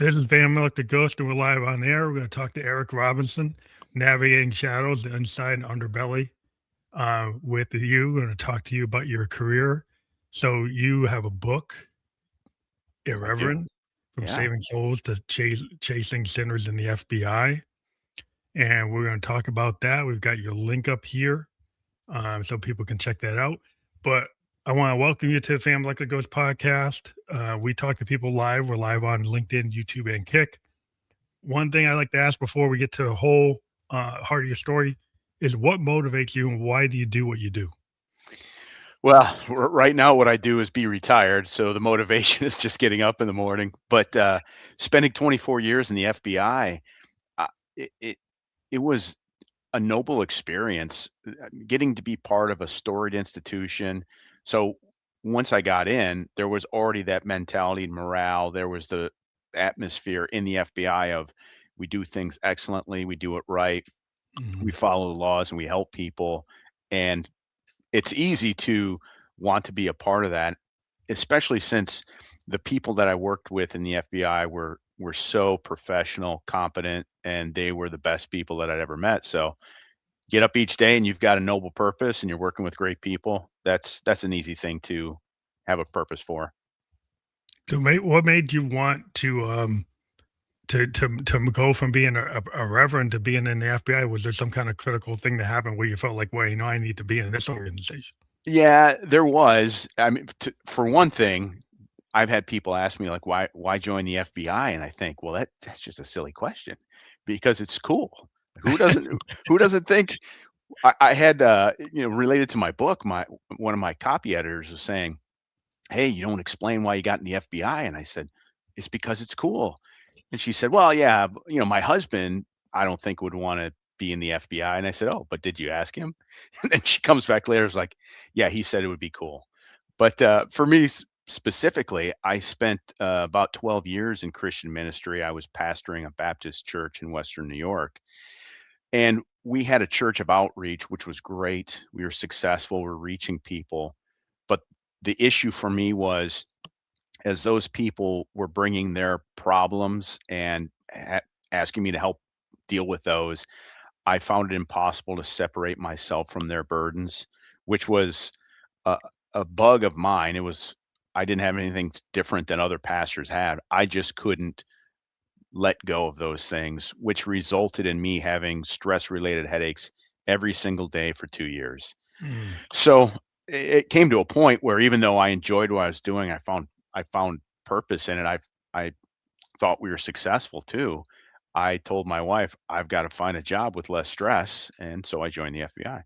This is Family Like the Ghost, and we're live on air. We're going to talk to Eric Robinson, Navigating Shadows, the Inside and Underbelly. With you, we're going to talk to you about your career. So you have a book, I do. Irreverent, from Yeah. saving souls to chasing sinners in the FBI. And we're going to talk about that. We've got your link up here, so people can check that out. But I want to welcome you to the Family Like the Ghost podcast. We talk to people live. We're live on LinkedIn, YouTube, and Kick. One thing I like to ask before we get to the whole heart of your story is what motivates you and why do you do what you do? Well, right now, what I do is be retired, so the motivation is just getting up in the morning. But spending 24 years in the FBI, uh, it, it it was a noble experience, getting to be part of a storied institution. So once I got in, there was already that mentality and morale. There was the atmosphere in the FBI of we do things excellently, we do it right, we Mhm. follow the laws, and we help people. And it's easy to want to be a part of that, especially since the people that I worked with in the FBI were so professional, competent, and they were the best people that I'd ever met. So get up each day and you've got a noble purpose and you're working with great people. That's an easy thing to have a purpose for. So, what made you want to go from being a reverend to being in the FBI? Was there some kind of critical thing that happened where you felt like, well, I need to be in this organization? Yeah, there was. I mean, for one thing, I've had people ask me like, "Why join the FBI?" And I think, well, that's just a silly question because it's cool. Who doesn't who doesn't think I had related to my book, my one of my copy editors was saying, "Hey, you don't explain why you got in the FBI." And I said, "It's because it's cool." And she said, "Well, yeah, my husband, I don't think would want to be in the FBI." And I said, "Oh, but did you ask him?" And then she comes back later, is like, "Yeah, he said it would be cool." But for me specifically, I spent about 12 years in Christian ministry. I was pastoring a Baptist church in Western New York. And we had a church of outreach, which was great. We were successful. We're reaching people. But the issue for me was as those people were bringing their problems and asking me to help deal with those, I found it impossible to separate myself from their burdens, which was a, a bug of mine. I didn't have anything different than other pastors had. I just couldn't let go of those things, which resulted in me having stress related headaches every single day for 2 years. Mm. So it came to a point where even though I enjoyed what I was doing, I found purpose in it. I thought we were successful too. I told my wife, I've got to find a job with less stress, and so I joined the FBI.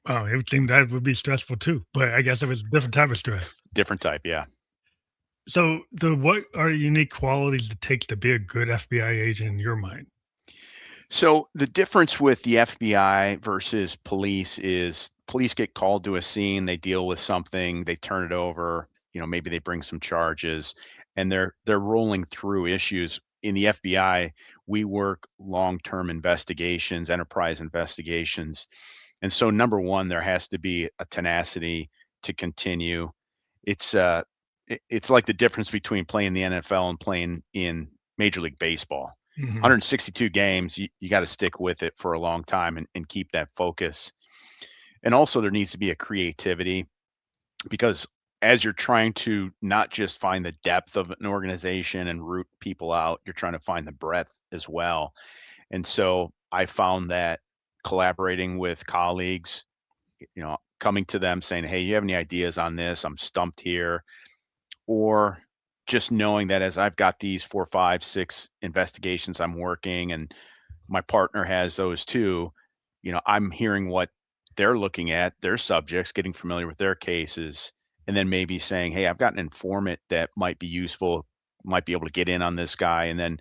Oh, it would seem that would be stressful too, but I guess it was a different type of stress. Different type, yeah. So, what are unique qualities it takes to be a good FBI agent in your mind? So the difference with the FBI versus police is police get called to a scene, they deal with something, they turn it over, maybe they bring some charges and they're rolling through issues. In the FBI, we work long-term investigations, enterprise investigations. And so number 1, there has to be a tenacity to continue. It's it's like the difference between playing the NFL and playing in Major League Baseball. Mhm. 162 games, you got to stick with it for a long time and keep that focus. And also, there needs to be a creativity because as you're trying to not just find the depth of an organization and root people out, you're trying to find the breadth as well. And so I found that collaborating with colleagues, coming to them saying, "Hey, you have any ideas on this? I'm stumped here." Or just knowing that as I've got these 4, 5, 6 investigations I'm working and my partner has those too, I'm hearing what they're looking at, their subjects, getting familiar with their cases, and then maybe saying, "Hey, I've got an informant that might be useful, might be able to get in on this guy," and then,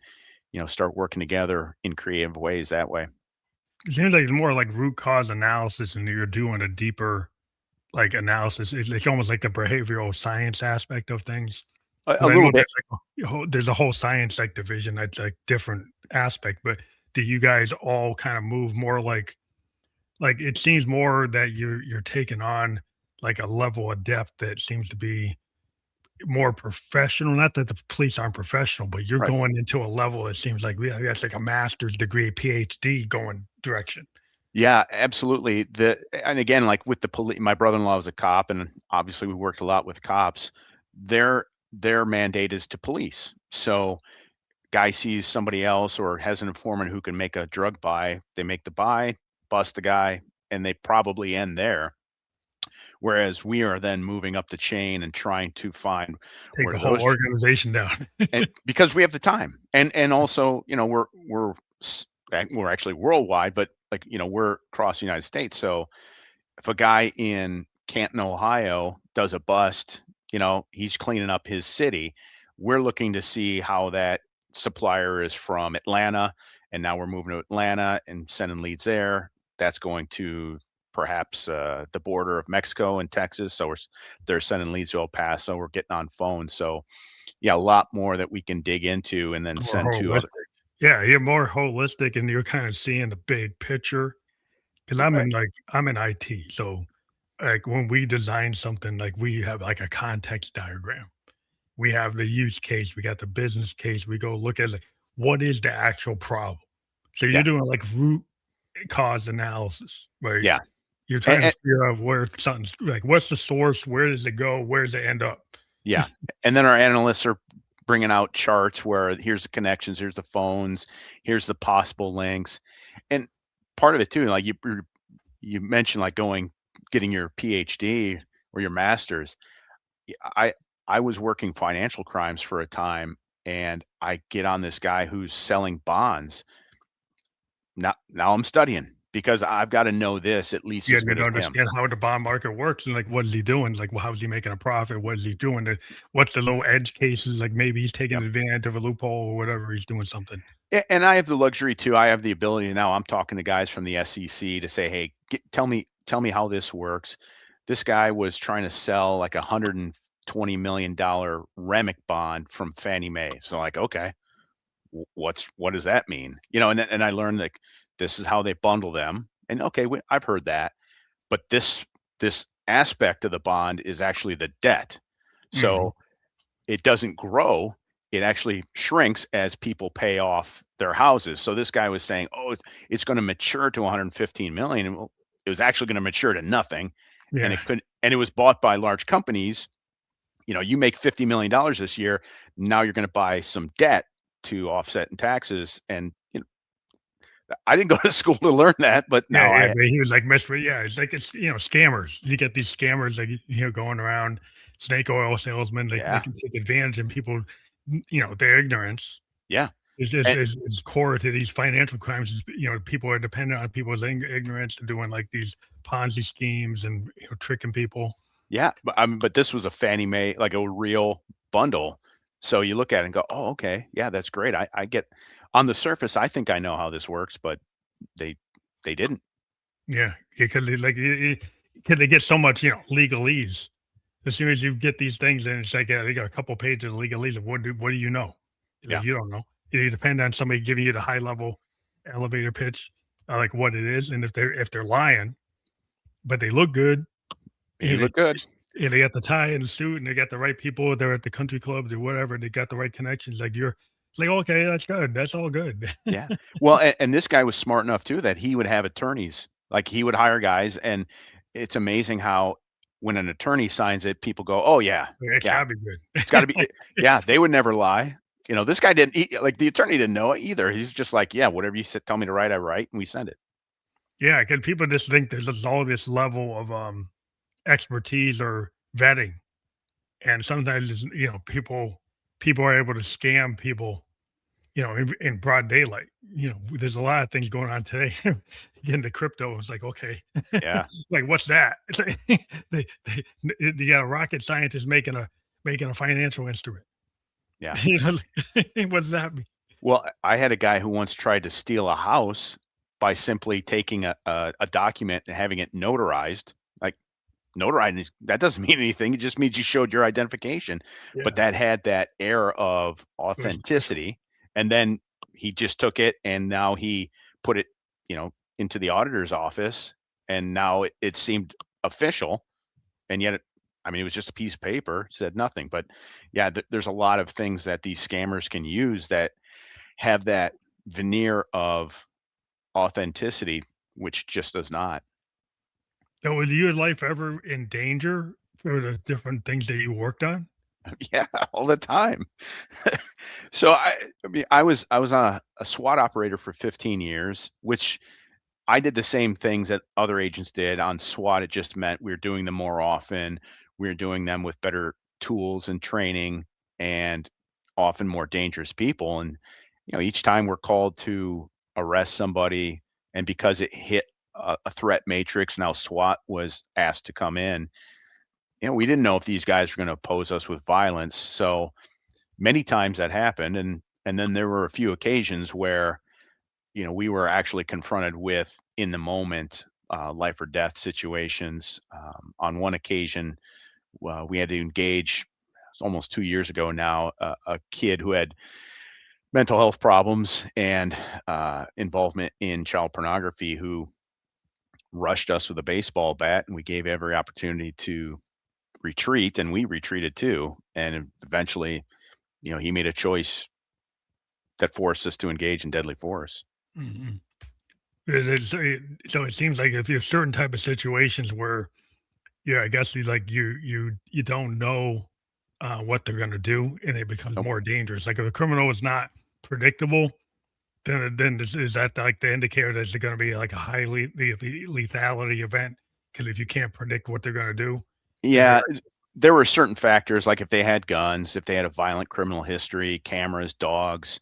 start working together in creative ways that way. It seems like it's more like root cause analysis, and you're doing a deeper like analysis. It's like almost like the behavioral science aspect of things. A Because I know little bit. there's a whole science like division that's like different aspect. But do you guys all kind of move more like it seems more that you're taking on like a level of depth that seems to be more professional. Not that the police aren't professional, but you're Right. going into a level, it seems like, yeah, that's like a master's degree, PhD going direction. Yeah, absolutely. And again, like with the police, my brother-in-law was a cop, and obviously we worked a lot with cops. Their mandate is to police. So guy sees somebody else or has an informant who can make a drug buy, they make the buy, bust the guy, and they probably end there. Whereas we are then moving up the chain and trying to find Take where the do whole those organization down. and because we have the time, and also, we're actually worldwide, but like, we're across the United States. So if a guy in Canton, Ohio does a bust, he's cleaning up his city. We're looking to see how that supplier is from Atlanta, and now we're moving to Atlanta and sending leads there. That's going to perhaps the border of Mexico and Texas. So they're sending leads to El Paso. We're getting on phones. So yeah, a lot more that we can dig into and then More send to other. holistic. Yeah, you're more holistic and you're kind of seeing the big picture. Because Right. I'm in IT, so like when we design something, like we have like a context diagram. We have the use case, we got the business case. We go look at like what is the actual problem. So you're Yeah. doing like root cause analysis, right? Yeah. You're trying to And, figure out where something's like what's the source, where does it go, where does it end up? yeah. And then our analysts are bringing out charts where here's the connections, here's the phones, here's the possible links. And part of it too, like you mentioned, like getting your PhD or your master's. I I was working financial crimes for a time, and I get on this guy who's selling bonds. Now I'm studying because I've got to know this at least You as need good to as him. understand how the bond market works and like what is he doing? Like, well, how is he making a profit? What is he doing? What's the low edge cases? Like maybe he's taking Yep. advantage of a loophole or whatever. He's doing something. And I have the luxury too. I have the ability now. I'm talking to guys from the SEC to say, "Hey, tell me how this works." This guy was trying to sell like $120 million REMIC bond from Fannie Mae. So like, okay, what does that mean? And I learned like this is how they bundle them. And okay, I've heard that, but this aspect of the bond is actually the debt. Mhm. So it doesn't grow. It actually shrinks as people pay off their houses. So this guy was saying, "Oh, it's going to mature to 115 million." And well, it was actually going to mature to nothing, and Yeah. it was bought by large companies. You make $50 million this year. Now you're going to buy some debt to offset in taxes, and I didn't go to school to learn that, but Yeah, now yeah, I but he was like mess with yeah, it's like scammers. You get these scammers like going around snake oil salesmen, they yeah, can take advantage and people their ignorance yeah, is and is core to these financial crimes. People are dependent on people's ignorance to doing like these Ponzi schemes and tricking people. yeah, but this was a Fannie Mae, like a real bundle. So you look at it and go, "Oh, okay, yeah, that's great." I get on the surface, I think I know how this works, but they they didn't. Yeah, because because they get so much legalese. As soon as you get these things, and it's like they got a couple pages of legalese. What do you know? Like Yeah, you don't know. You depend on somebody giving you the high level elevator pitch, like what it is, and if they're lying, but they look good, you and look good. they got the tie and the suit, and they got the right people. They're at the country clubs or whatever. They got the right connections. Like you're it's like okay, that's good. That's all good. Yeah. Well, and this guy was smart enough too that he would have attorneys. Like he would hire guys, and it's amazing how when an attorney signs it, people go, "Oh yeah, It's yeah, gotta be it's got to be." good. Yeah, they would never lie. This guy didn't. Like the attorney didn't know it either. He's just like, "Yeah, whatever you said, tell me to write, I write, and we send it." Yeah, because people just think there's just all this level of expertise or vetting, and sometimes people are able to scam people, in broad daylight. There's a lot of things going on today. Get into crypto, it's like okay, Yeah, like what's that? It's like you got a rocket scientist making a financial instrument. yeah. You know, what's that mean? Well, I had a guy who once tried to steal a house by simply taking a document and having it notarized. Like notarized, that doesn't mean anything. It just means you showed your identification, but Yeah, that had that air of it was official. authenticity. And then he just took it and now he put it, into the auditor's office, and now it seemed official, and yet I mean, it was just a piece of paper, said nothing. But yeah, there's a lot of things that these scammers can use that have that veneer of authenticity, which just does not. So was your life ever in danger for the different things that you worked on? Yeah, all the time. So I mean, I was a SWAT operator for 15 years, which I did the same things that other agents did on SWAT. It just meant we were doing them more often. We were doing them with better tools and training and often more dangerous people. And, each time we're called to arrest somebody, and because it hit a threat matrix, now SWAT was asked to come in. We didn't know if these guys were going to oppose us with violence. So many times that happened. And then there were a few occasions where we were actually confronted with in the moment life or death situations. On one occasion, we had to engage. It's almost 2 years ago now. A kid who had mental health problems and involvement in child pornography, who rushed us with a baseball bat, and we gave every opportunity to retreat, and we retreated too. And eventually, he made a choice that forced us to engage in deadly force. Mhm. So it seems like if there's certain type of situations where, yeah, I guess you don't know, what they're gonna do, and it becomes Nope. more dangerous. Like, if a criminal is not predictable, then is that, like, the indicator that it's gonna be, like, a highly lethality event? Because if you can't predict what they're gonna do, is there Yeah, there were certain factors, like if they had guns, if they had a violent criminal history, cameras, dogs,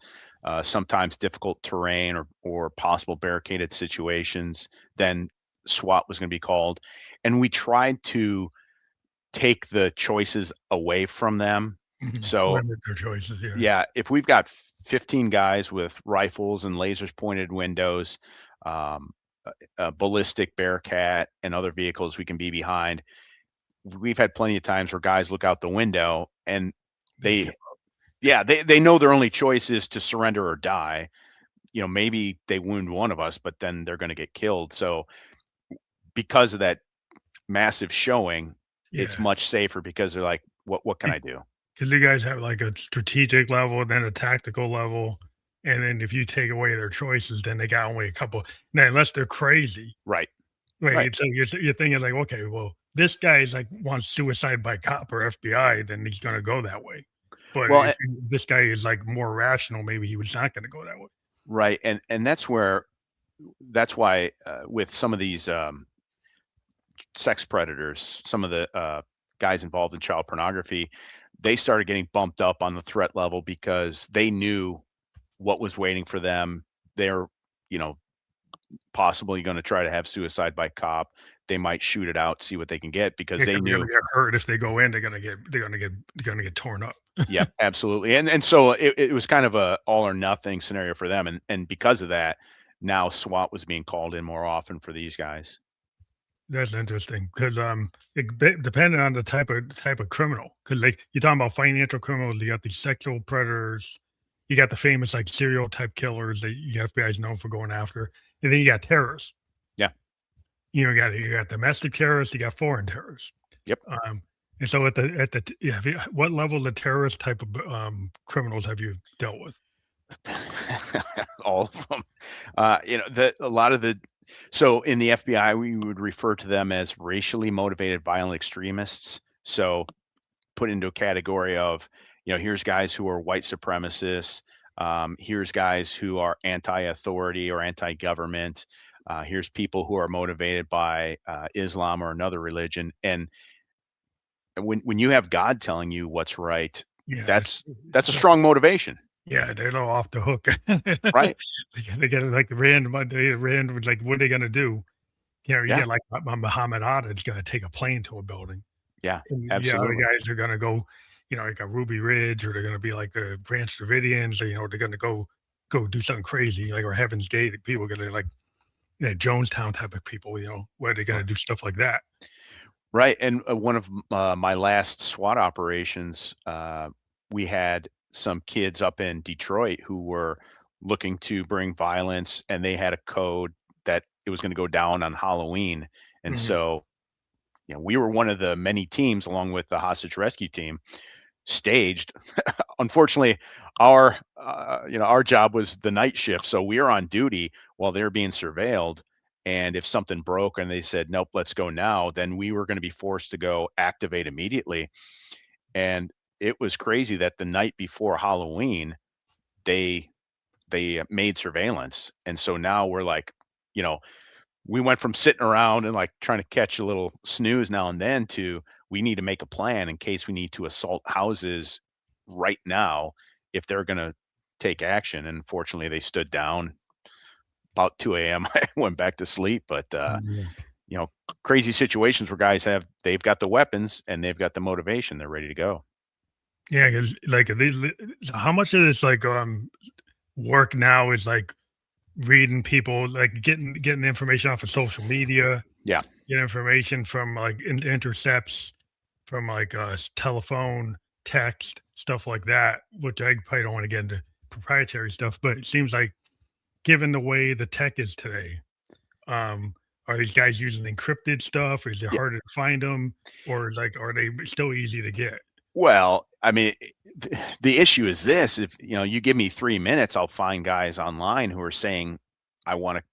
sometimes difficult terrain or possible barricaded situations, then SWAT was going to be called. And we tried to take the choices away from them. Mhm, So, limit their choices, yeah. yeah, if we've got 15 guys with rifles and lasers pointed windows, um, a ballistic Bearcat, and other vehicles we can be behind, we've had plenty of times where guys look out the window and Just give they yeah, they know their only choice is to surrender or die. Maybe they wound one of us, but then they're gonna get killed. So, because of that massive showing, it's yeah. much safer because they're like, "What can I do?" Because you guys have like a strategic level, then a tactical level, and then if you take away their choices, then they got only a couple. Now, unless they're crazy, Right, right. right? So you're thinking like, okay, well, this guy's like wants suicide by cop or FBI, then he's gonna go that way. But Well, if this guy is like more rational, maybe he was not gonna go that way. right, and that's why, with some of these, sex predators, some of the, guys involved in child pornography, they started getting bumped up on the threat level because they knew what was waiting for them. They're, you know, possibly gonna try to have suicide by cop. They might shoot it out, see what they can get because Yeah, they because they're knew. gonna get hurt if they go in. They're gonna get torn up. Yep, absolutely. And so it was kind of a all or nothing scenario for them, and because of that, now SWAT was being called in more often for these guys. That's interesting because depending on the type of criminal, because like you're talking about financial criminals, you got these sexual predators, you got the famous like serial type killers that the FBI is known for going after, and then you got terrorists. Yeah. You got domestic terrorists, you got foreign terrorists. Yep. Um, and so yeah, what level of terrorist type of criminals have you dealt with? All of them. A lot of the so in the FBI, we would refer to them as racially motivated violent extremists. So put into a category of, here's guys who are white supremacists. Here's guys who are anti-authority or anti-government. Here's people who are motivated by Islam or another religion. And when you have God telling you what's right, Yeah, that's a strong motivation, yeah, they're all off the hook. right? They get like random, like what are they gonna do? You Yeah, get like Muhammad Ali that's gonna take a plane to a building, yeah, and the other absolutely. guys are gonna go, like a Ruby Ridge, or they're gonna be like the Branch Davidians, or, they're gonna go do something crazy, like or Heaven's Gate. People are gonna like Jonestown type of people, where they're gonna do stuff like that. Right, and, one of my last SWAT operations, we had some kids up in Detroit who were looking to bring violence, and they had a code that it was gonna go down on Halloween, and Mhm. so, we were one of the many teams along with the hostage rescue team staged. Unfortunately, our job was the night shift, so we were on duty while they were being surveilled. And if something broke and they said, "Nope, let's go now," then we were going to be forced to go activate immediately. And it was crazy that the night before Halloween, they made surveillance, and so now we're like, you know, we went from sitting around and like trying to catch a little snooze now and then to we need to make a plan in case we need to assault houses right now if they're going to take action. And fortunately, they stood down about 2 a.m. I went back to sleep, but Yeah. you know, crazy situations where guys they've got the weapons and they've got the motivation, they're ready to go. Yeah, 'cause, like, so how much of this, like, work now is, like, reading people, like, getting the information off of social media, Yeah, get information from, like, intercepts from, like, telephone, text, stuff like that, which I probably don't wanna get into proprietary stuff, but it seems like given the way the tech is today, um, are these guys using encrypted stuff? Is it yeah. harder to find them? Or, like, are they still easy to get? Well, I mean, the issue is this: if you give me 3 minutes, I'll find guys online who are saying, "I want to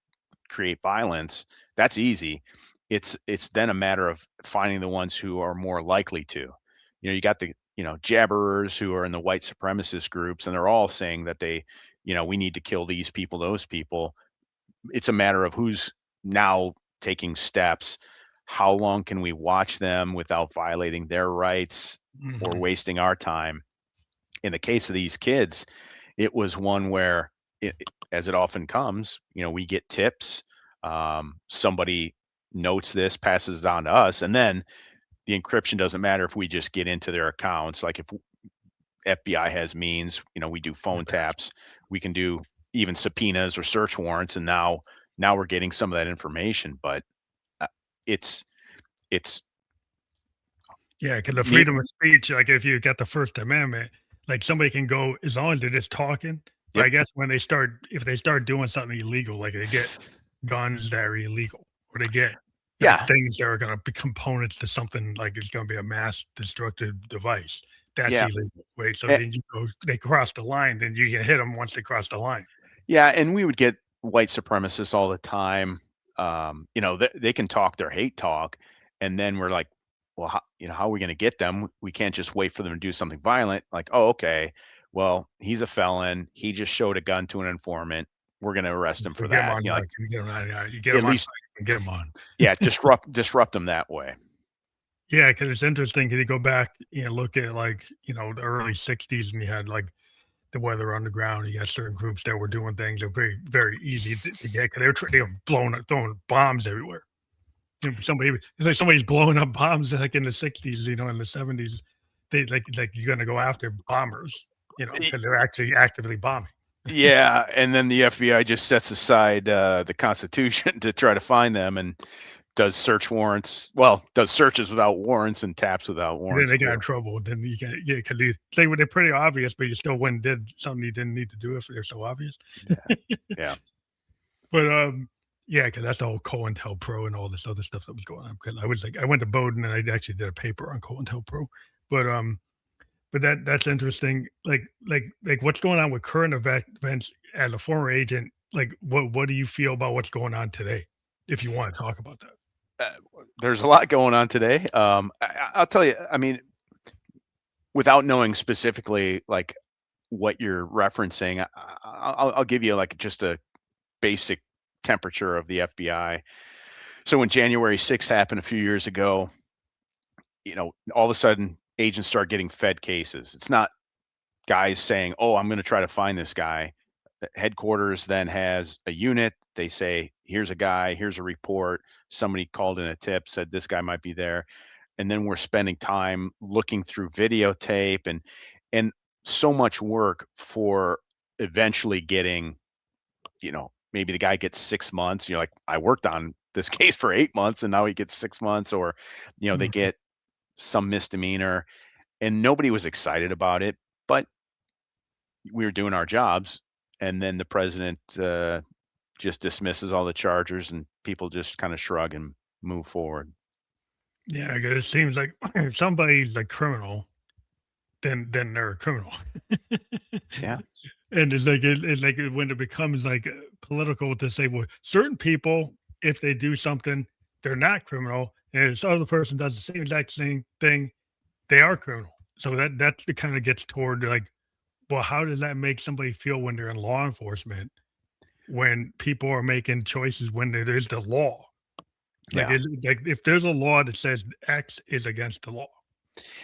create violence." That's easy. It's then a matter of finding the ones who are more likely to. You got the jabberers who are in the white supremacist groups, and they're all saying that we need to kill these people, those people. It's a matter of who's now taking steps. How long can we watch them without violating their rights or Mhm. wasting our time? In the case of these kids, it was one where, as it often comes, we get tips. Somebody notes this, passes it on to us, and then the encryption doesn't matter if we just get into their accounts. Like if FBI has means, we do phone taps, we can do even subpoenas or search warrants, and now we're getting some of that information. But uh, it's it's Yeah, because the neat. freedom of speech, like, if you got the First Amendment, like, somebody can go as long as they're just talking, but Yep. I guess when they start if they start doing something illegal, like, they get guns that are illegal, or they get, like, Yeah. things that are gonna be components to something, like, it's gonna be a mass destructive device, that's Yeah. illegal, right? So then they cross the line, then you can hit them once they cross the line. Yeah, and we would get white supremacists all the time. They can talk their hate talk, and then we're like, well, how are we going to get them? We can't just wait for them to do something violent. Like, oh, okay, well, he's a felon. He just showed a gun to an informant. We're going to arrest him So for get them that. on, Like you get them on you get at them on least, site and get them on. yeah, disrupt them that way. Yeah, because it's interesting. Because you go back, look at, like, the early '60s, and you had, like, the Weather Underground, you got certain groups that were doing things that were very, very easy to get, 'cause they were blowing up throwing bombs everywhere. Somebody it's like somebody's blowing up bombs, like, in the '60s, in the '70s, they like, you're gonna go after bombers, Y- because they're actually actively bombing. Yeah, and then the FBI just sets aside the Constitution to try to find them and does search warrants. Well, does searches without warrants and taps without And then warrants they got too. in trouble, then you get yeah, 'cause they're pretty obvious, but you still went and did something you didn't need to do if they're so obvious. Yeah, yeah. But, yeah, because that's the whole COINTELPRO and all this other stuff that was going on. Because I went to Bowdoin and I actually did a paper on COINTELPRO. But, that's interesting. Like what's going on with current events as a former agent? Like, what do you feel about what's going on today? If you want to talk about that. Uh, there's a lot going on today. I'll tell you. I mean, without knowing specifically like what you're referencing, I'll give you like just a basic temperature of the FBI. So when January 6th happened a few years ago, all of a sudden agents start getting fed cases. It's not guys saying, "Oh, I'm going to try to find this guy." Headquarters then has a unit. They say, "Here's a guy. Here's a report. Somebody called in a tip, said this guy might be there." And then we're spending time looking through videotape and so much work for eventually getting, maybe the guy gets 6 months. You're like, I worked on this case for 8 months and now he gets 6 months, or they Mhm. get some misdemeanor, and nobody was excited about it, but we were doing our jobs. And then the president just dismisses all the charges and people just kind of shrug and move forward. Yeah, 'cause it seems like if somebody's a criminal, then they're a criminal. Yeah. And it's like when it becomes like political to say, well, certain people, if they do something, they're not criminal, and this other person does the same exact same thing, they are criminal. So that's the kind of gets toward like, well, how does that make somebody feel when they're in law enforcement when people are making choices when there is the law? Yeah. Like if there's a law that says X is against the law,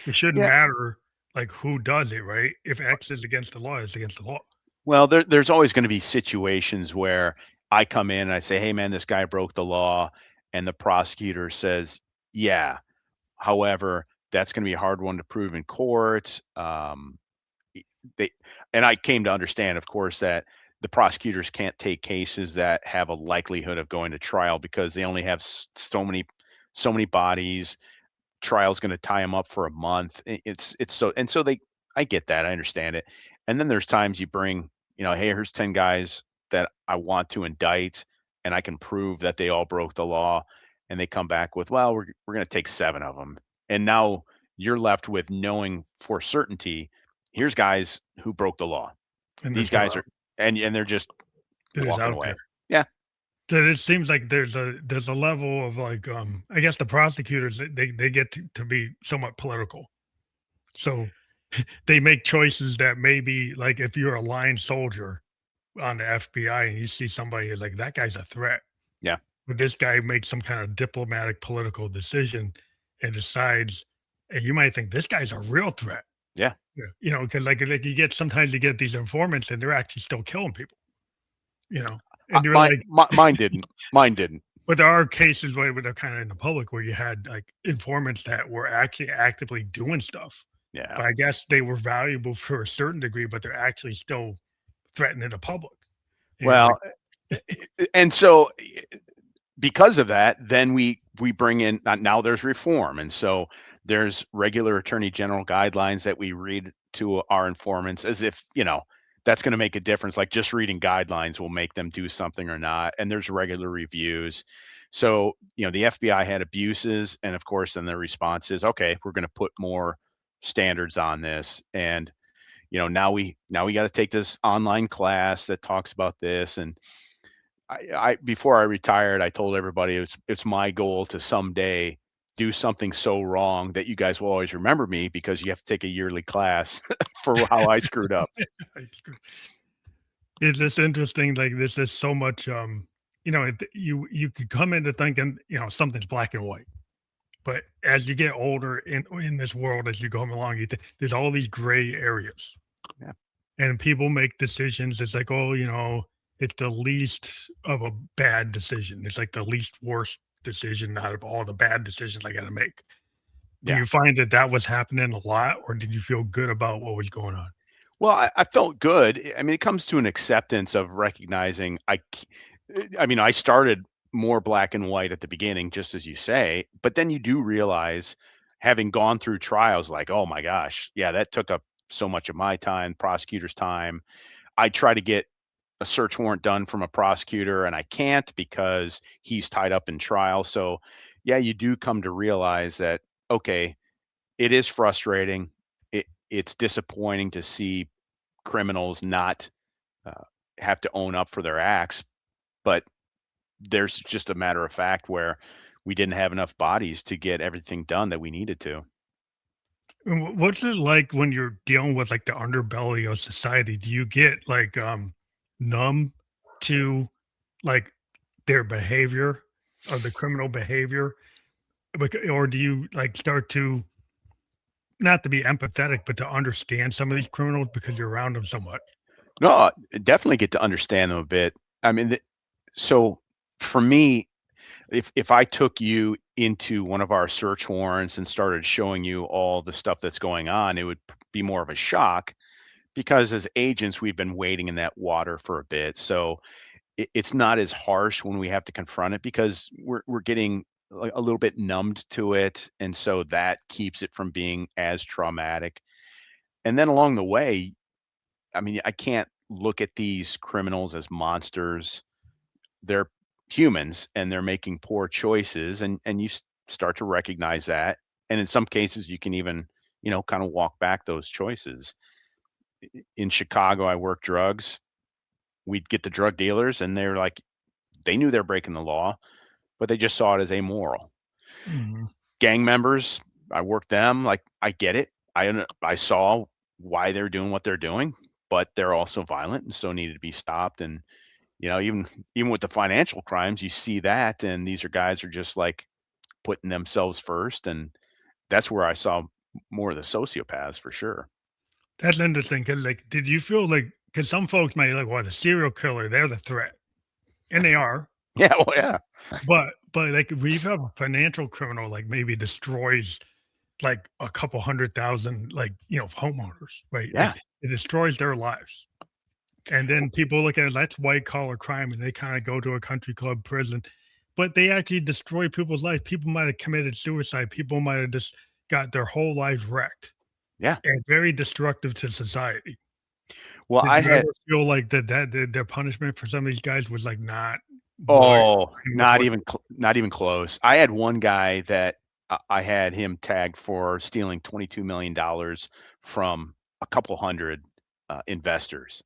it shouldn't Yeah. matter like who does it, right? If X is against the law, it's against the law. Well, there's always going to be situations where I come in and I say, "Hey, man, this guy broke the law," and the prosecutor says, "Yeah, however, that's going to be a hard one to prove in court." E- they and I came to understand, of course, that the prosecutors can't take cases that have a likelihood of going to trial because they only have so many bodies. Trial's gonna tie tie them up for a month. It's so and so they I get that, I understand it. And then there's times you bring, "Hey, here's 10 guys that I want to indict, and I can prove that they all broke the law," and they come back with, "Well, we're gonna take 7 of them." And now you're left with knowing for certainty, here's guys who broke the law. And they're These still guys are out. and they're just It is walking out away. there. Yeah, That it seems like there's a level of like I guess the prosecutors they get to be somewhat political. So they make choices that maybe like if you're a line soldier on the FBI and you see somebody is like that guy's a threat. yeah, But this guy makes some kind of diplomatic political decision and decides and you might think this guy's a real threat. yeah. Yeah. You know, because like you get sometimes you get these informants and they're actually still killing people, you know. And you're My like, mine didn't. Mine didn't. but there are cases where they're kind of in the public where you had like informants that were actually actively doing stuff. Yeah. But I guess they were valuable for a certain degree, but they're actually still threatening the public. And it's like, Well, and so because of that, then we bring in now there's reform, and so there's regular attorney general guidelines that we read to our informants as if that's going to make a difference. Like just reading guidelines will make them do something or not. And there's regular reviews. So the FBI had abuses, and of course, then the response is okay. We're going to put more standards on this, and now we got to take this online class that talks about this and I before I retired, I told everybody it's my goal to someday do something so wrong that you guys will always remember me because you have to take a yearly class for how I screwed up. it's just interesting. Like there's just so much, you could come into thinking, something's black and white. But as you get older in this world, as you go along, there's all these gray areas, Yeah. and people make decisions. It's like, oh, it's the least of a bad decision. It's like the least worst decision out of all the bad decisions I got to make. Do Yeah. you find that that was happening a lot, or did you feel good about what was going on? Well, I felt good. I mean, it comes to an acceptance of recognizing I mean, I started more black and white at the beginning, just as you say, but then you do realize having gone through trials like, oh my gosh, yeah, that took up so much of my time, prosecutor's time. I try to get a search warrant done from a prosecutor and I can't because he's tied up in trial. So, yeah, you do come to realize that okay, it is frustrating. It's disappointing to see criminals not uh, have to own up for their acts, but there's just a matter of fact where we didn't have enough bodies to get everything done that we needed to. And what's it like when you're dealing with like the underbelly of society? Do you get like numb to like their behavior or the criminal behavior? Or do you like start to not to be empathetic, but to understand some of these criminals because you're around them so much? No, definitely get to understand them a bit. I mean, so for me, if I took you into one of our search warrants and started showing you all the stuff that's going on, it would be more of a shock because as agents, we've been wading in that water for a bit. So it's not as harsh when we have to confront it because we're getting like a little bit numbed to it, and so that keeps it from being as traumatic. And then along the way, I mean, I can't look at these criminals as monsters. They're humans and they're making poor choices, and start to recognize that. And in some cases, you can even, kind of walk back those choices. In Chicago, I worked drugs. We'd get the drug dealers, and they're like, they knew they're breaking the law, but they just saw it as amoral. Mhm. Gang members, I worked them. Like, I get it. I saw why they're doing what they're doing, but they're also violent and so needed to be stopped. And even with the financial crimes, you see that, and these guys are just like putting themselves first, and that's where I saw more of the sociopaths for sure. That's interesting because, like, did you feel like because some folks might like, "Well, the serial killer, they're the threat," and they are, Yeah, well, yeah, but, like, if we have a financial criminal, like, maybe destroys, like, a couple 100,000, like, homeowners, right? yeah, Like, it destroys their lives, and then people look at it, that's white collar crime, and they kinda go to a country club prison, but they actually destroy people's lives. People might have committed suicide, people might have just got their whole lives wrecked, yeah. and very destructive to society. Well, Did I you had ever feel like that their punishment for some of these guys was, like, not what oh, was what not even close. I had one guy that I had him tagged for stealing $22 million from a couple hundred investors,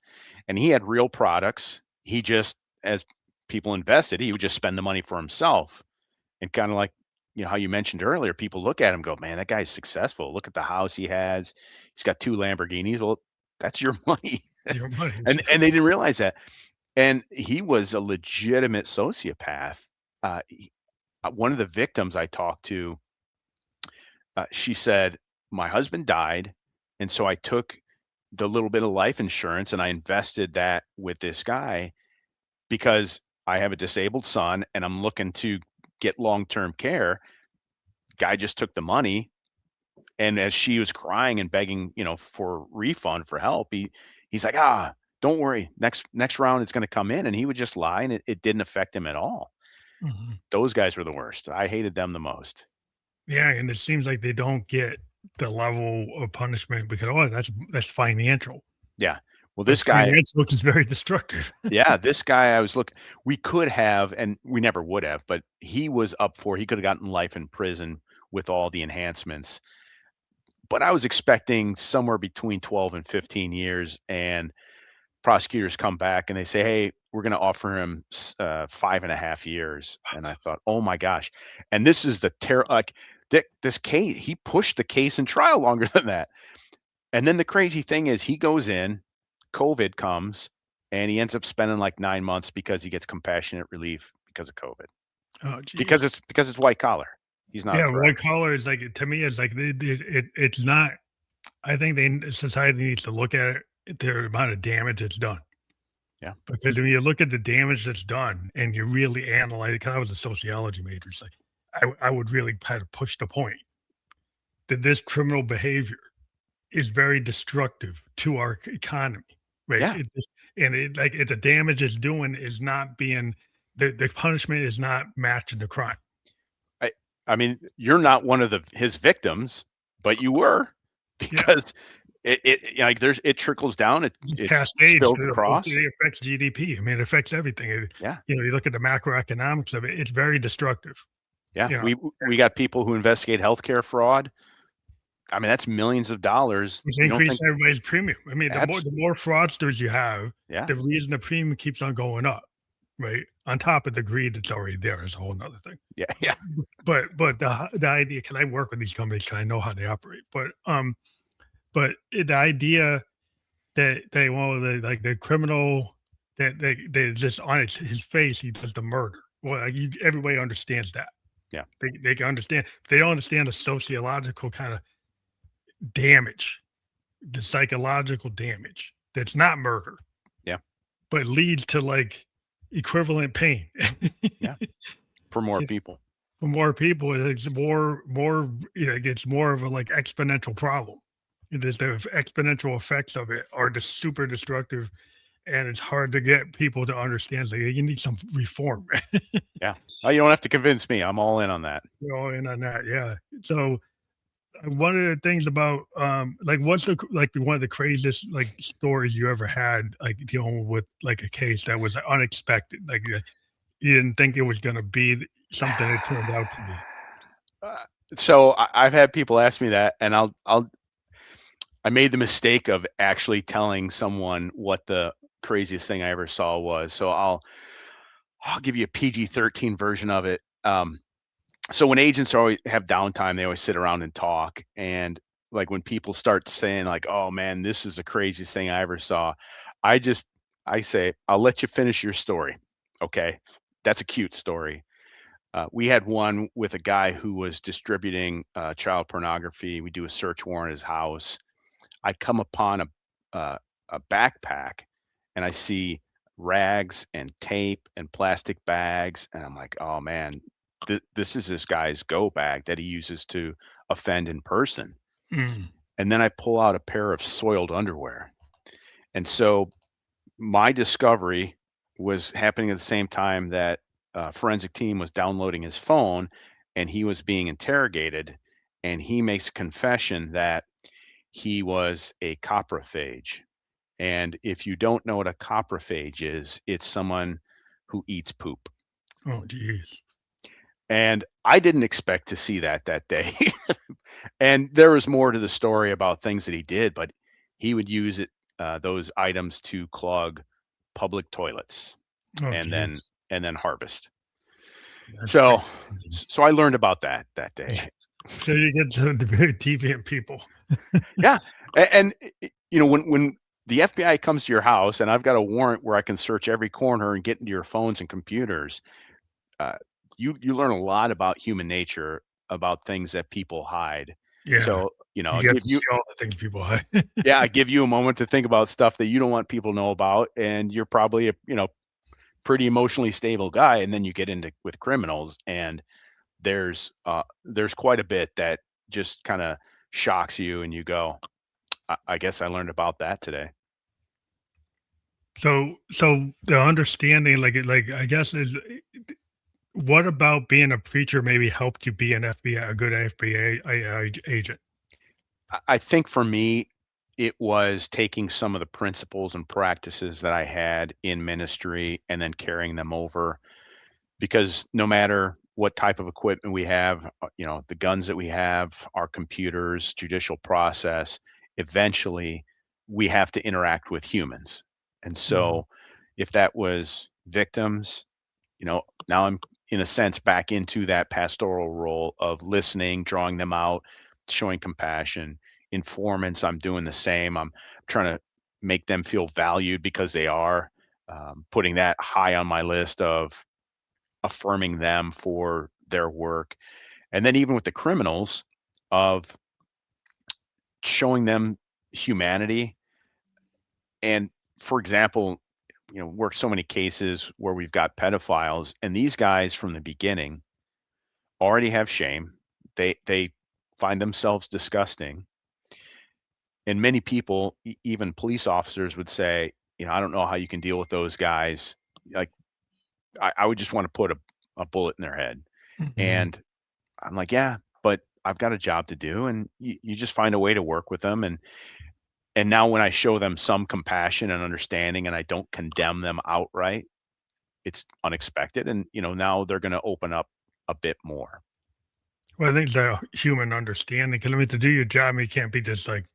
and he had real products. He just, as people invested, he would just spend the money for himself. And kind of like, how you mentioned earlier, people look at him, and go, man, that guy's successful. Look at the house he has. He's got 2 Lamborghinis. Well, that's your money. your money. And they didn't realize that. And he was a legitimate sociopath. One of the victims I talked to, she said, my husband died. And so I took the little bit of life insurance and I invested that with this guy because I have a disabled son and I'm looking to get long-term care. Guy just took the money. And as she was crying and begging, for refund, for help, he's like, don't worry. Next round it's going to come in. And he would just lie, and it didn't affect him at all. Mhm. Those guys were the worst. I hated them the most. Yeah, and it seems like they don't get the level of punishment because, "Oh, that's financial." Yeah. Well, But this guy, financial is very destructive. yeah, this guy I was looking, we could have, and we never would have, but he could have gotten life in prison with all the enhancements. But I was expecting somewhere between 12 and 15 years, and prosecutors come back and they say, "Hey, we're going to offer him 5.5 years." And I thought, "Oh my gosh!" And this is the terror. Like, this case, he pushed the case in trial longer than that. And then the crazy thing is, he goes in, COVID comes, and he ends up spending like 9 months because he gets compassionate relief because of COVID. Oh, Because jeez. it's white collar. He's not a Yeah, threat. white collar is like to me, it's like it's not. I think society needs to look at it, the amount of damage it's done. Yeah, Because when you look at the damage that's done and you really analyze it, because I was a sociology major, it's like I would really kind of push the point that this criminal behavior is very destructive to our economy, right? yeah. The damage it's doing is not being the punishment is not matching the crime. I I mean, you're not one of his victims, but you were, Yeah, because like, it trickles down, just it cascades. spills across. It affects GDP. I mean, it affects everything. Yeah, You look at the macroeconomics of it; it's very destructive. yeah. You know, We got people who investigate healthcare fraud. I mean, that's millions of dollars. it's You don't increasing think everybody's premium. I mean, abs the more fraudsters you have, yeah, the reason the premium keeps on going up, right? On top of the greed that's already there is a whole nother thing. yeah, yeah, But the idea, because I work with these companies, so I know how they operate. The idea that they want like the criminal that they just on his face he does the murder. Well, like everybody understands that. yeah, They can understand. They don't understand the sociological kind of damage, the psychological damage that's not murder, yeah, but leads to like equivalent pain. yeah, for more people. For more people, it's it gets more of a like exponential problem. The exponential effects of it are just super destructive, and it's hard to get people to understand. Like you need some reform, Yeah. Oh, you don't have to convince me. I'm all in on that. and on that, yeah. So one of the things about like what's one of the craziest like stories you ever had like dealing with like a case that was unexpected, like you didn't think it was going to be something it turned out to be. Uh, so I've had people ask me that, and I made the mistake of actually telling someone what the craziest thing I ever saw was. So I'll give you a PG-13 version of it. So when agents always have downtime, they always sit around and talk. And like when people start saying like, "Oh man, this is the craziest thing I ever saw," I just I say, "I'll let you finish your story." Okay, that's a cute story. We had one with a guy who was distributing child pornography. We do a search warrant at his house. I come upon a backpack, and I see rags and tape and plastic bags, and I'm like, "Oh man, this is this guy's go bag that he uses to offend in person." Mm. And then I pull out a pair of soiled underwear, and so my discovery was happening at the same time that forensic team was downloading his phone, and he was being interrogated, and he makes a confession that he was a coprophage. And if you don't know what a coprophage is, it's someone who eats poop. Oh, geez. And I didn't expect to see that day. And there was more to the story about things that he did, but he would use it those items to clog public toilets Oh, and then geez. harvest. That's So pretty crazy. so I learned about that day. So you get to the very deviant people. Yeah, and you know when the FBI comes to your house and I've got a warrant where I can search every corner and get into your phones and computers, uh, you learn a lot about human nature, about things that people hide. Yeah. So you know, You I get give to you see all the things people hide. yeah, I give you a moment to think about stuff that you don't want people to know about, and you're probably a pretty emotionally stable guy, and then you get into with criminals, and there's quite a bit that just kind of shocks you, and you go, I guess I learned about that today. So the understanding, like I guess is what about being a preacher maybe helped you be an FBI, a good FBI agent? I think for me, it was taking some of the principles and practices that I had in ministry and then carrying them over, because no matter what type of equipment we have, the guns that we have, our computers, judicial process, eventually we have to interact with humans. And Mhm. so if that was victims, now I'm in a sense back into that pastoral role of listening, drawing them out, showing compassion. Informants, I'm doing the same. I'm trying to make them feel valued because they are, putting that high on my list of affirming them for their work. And then even with the criminals, of showing them humanity. And for example, work so many cases where we've got pedophiles, and these guys from the beginning already have shame. They find themselves disgusting. And many people, even police officers, would say, I don't know how you can deal with those guys. Like I would just want to put a bullet in their head. Mhm. And I'm like, yeah, but I've got a job to do, and you just find a way to work with them. And now when I show them some compassion and understanding, and I don't condemn them outright, it's unexpected, and now they're going to open up a bit more. Well, I think the human understanding. Because I mean, to do your job, you can't be just like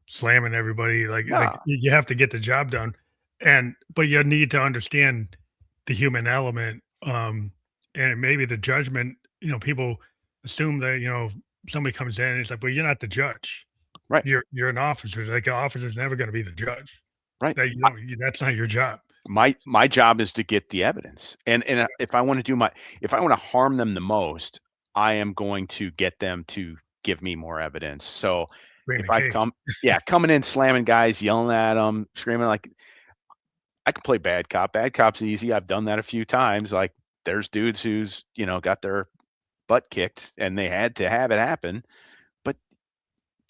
slamming everybody. Like Yeah, you have to get the job done, and but you need to understand the human element. And maybe the judgment. People assume that somebody comes in and it's like, well, you're not the judge. right, You're an officer. Like an officer's never going to be the judge. right. That you don't. That's not your job. My job is to get the evidence, and if I want to if I want to harm them the most, I am going to get them to give me more evidence. So Bring if the I case. come, yeah, coming in slamming guys, yelling at them, screaming, like I can play bad cop. Bad cop's easy. I've done that a few times. Like there's dudes who's got their butt kicked and they had to have it happen. But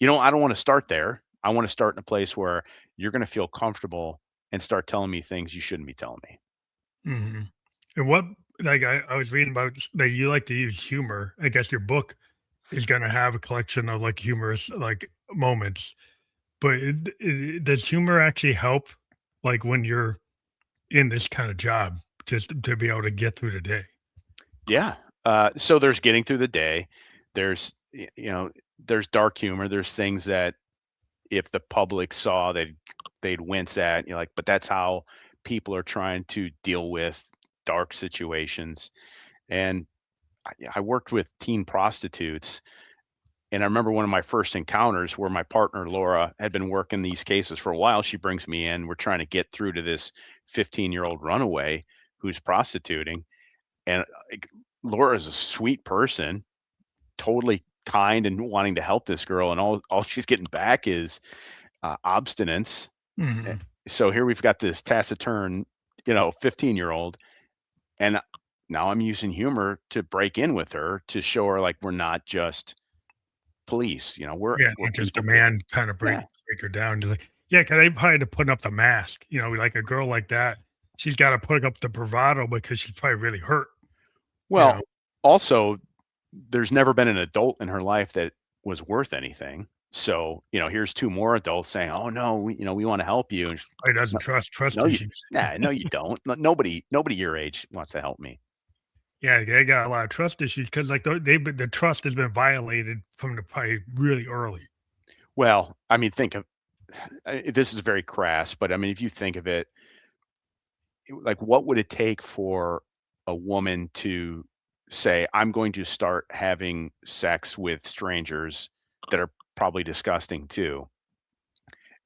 I don't want to start there. I want to start in a place where you're going to feel comfortable and start telling me things you shouldn't be telling me. Mhm. And what like, I was reading about that you like to use humor. I guess your book is gonna have a collection of, like, humorous, like, moments, but does humor actually help, like, when you're in this kinda job just to be able to get through the day? Yeah. So there's getting through the day. There's there's dark humor. There's things that if the public saw, they'd wince at. Like, but that's how people are trying to deal with dark situations. And I worked with teen prostitutes, and I remember one of my first encounters where my partner Laura had been working these cases for a while. She brings me in. We're trying to get through to this 15-year-old runaway who's prostituting, and Laura is a sweet person, totally kind and wanting to help this girl, and all she's getting back is obstinance. Eh, Mhm. So here we've got this taciturn, 15-year-old, and now I'm using humor to break in with her to show her like we're not just police. Yeah, We're not just a people too. man kinda Yeah. break her down. Just like, yeah, 'cause they probably had to put up the mask, like a girl like that, she's gotta put up the bravado because she's probably really hurt, you Well, know? also, there's never been an adult in her life that was worth anything. So, here's two more adults saying, "Oh no, we want to help you." And Probably doesn't no, trust no, you, issues. nah, no, you don't. Nobody your age wants to help me. Yeah, they got a lot of trust issues because like, the trust has been violated from the probably really early. Well, I mean, think of this is very crass, but I mean, if you think of it, like, what would it take for a woman to say, "I'm going to start having sex with strangers that are probably disgusting too,"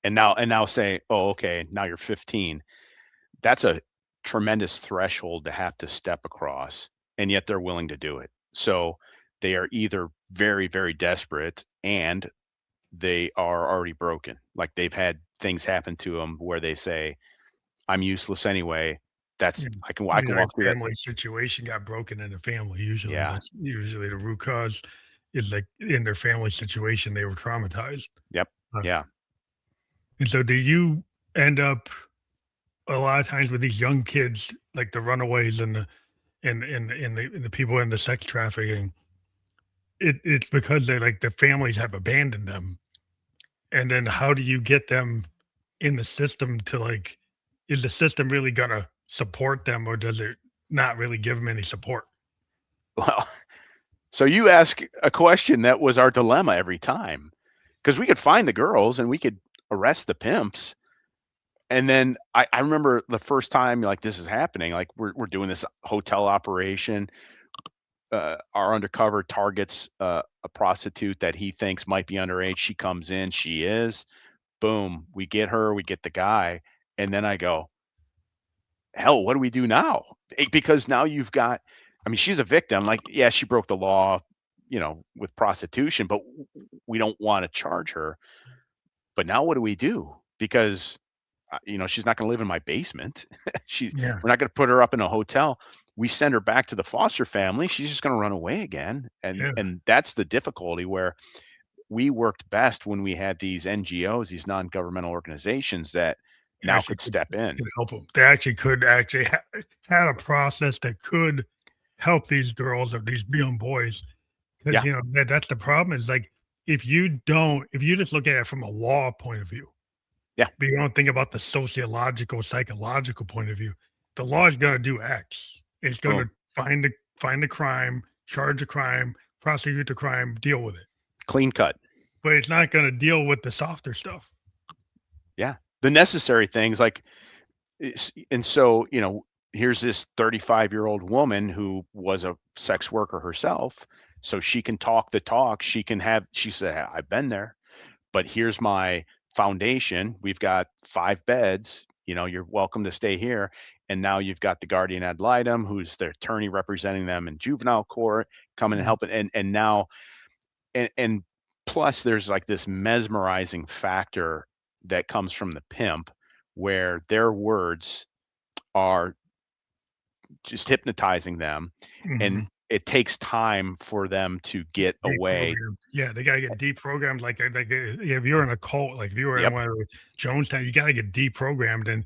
and now say, "Oh, okay, now you're 15." That's a tremendous threshold to have to step across, and yet they're willing to do it. So they are either very, very desperate and they are already broken. Like they've had things happen to them where they say, "I'm useless anyway." That's Yeah. I can Their walk through that. family situation got broken in the family usually. Yeah. That's usually the root cause is, like, in their family situation, they were traumatized. Yep. Uh, Yeah. and so do you end up a lot of times with these young kids, like the runaways and the people in the sex trafficking, it's because they're like the families have abandoned them. And then how do you get them in the system to like, is the system really gonna support them or does it not really give them any support? Well, so you ask a question that was our dilemma every time, because we could find the girls and we could arrest the pimps. And then I remember the first time like this is happening, like we're doing this hotel operation. Our undercover targets a prostitute that he thinks might be underage. She comes in, she is. Boom, we get her, we get the guy, and then I go, hell, what do we do now? Because now you've got, I mean, she's a victim. Like, yeah, she broke the law, with prostitution, but we don't want to charge her. But now what do we do? Because she's not going to live in my basement. Yeah, We're not going to put her up in a hotel. We send her back to the foster family. She's just going to run away again, and yeah. that's the difficulty where we worked best when we had these NGOs, these non-governmental organizations that now Actually could step in. could help them. They actually could actually had a process that could help these girls or these young boys. Because, Yeah, that's the problem is, like, if you just look at it from a law point of view, yeah, but you don't think about the sociological, psychological point of view, the law is gonna do X. It's gonna boom, find the crime, charge the crime, prosecute the crime, deal with it. clean cut. But it's not gonna deal with the softer stuff. Yeah, the necessary things like, and so here's this 35-year-old woman who was a sex worker herself, so she can talk the talk. She said, "I've been there, but here's my foundation. We've got 5 beds. You're welcome to stay here." And now you've got the guardian ad litem, who's their attorney representing them in juvenile court, coming and Mm, helping. And now, and plus, there's like this mesmerizing factor that comes from the pimp, where their words are just hypnotizing them, and mhm. it takes time for them to get away. Deprogrammed. Yeah, they gotta get deprogrammed, if you're in a cult, like, if you were in Yep. one of the Jonestown, you gotta get deprogrammed, and,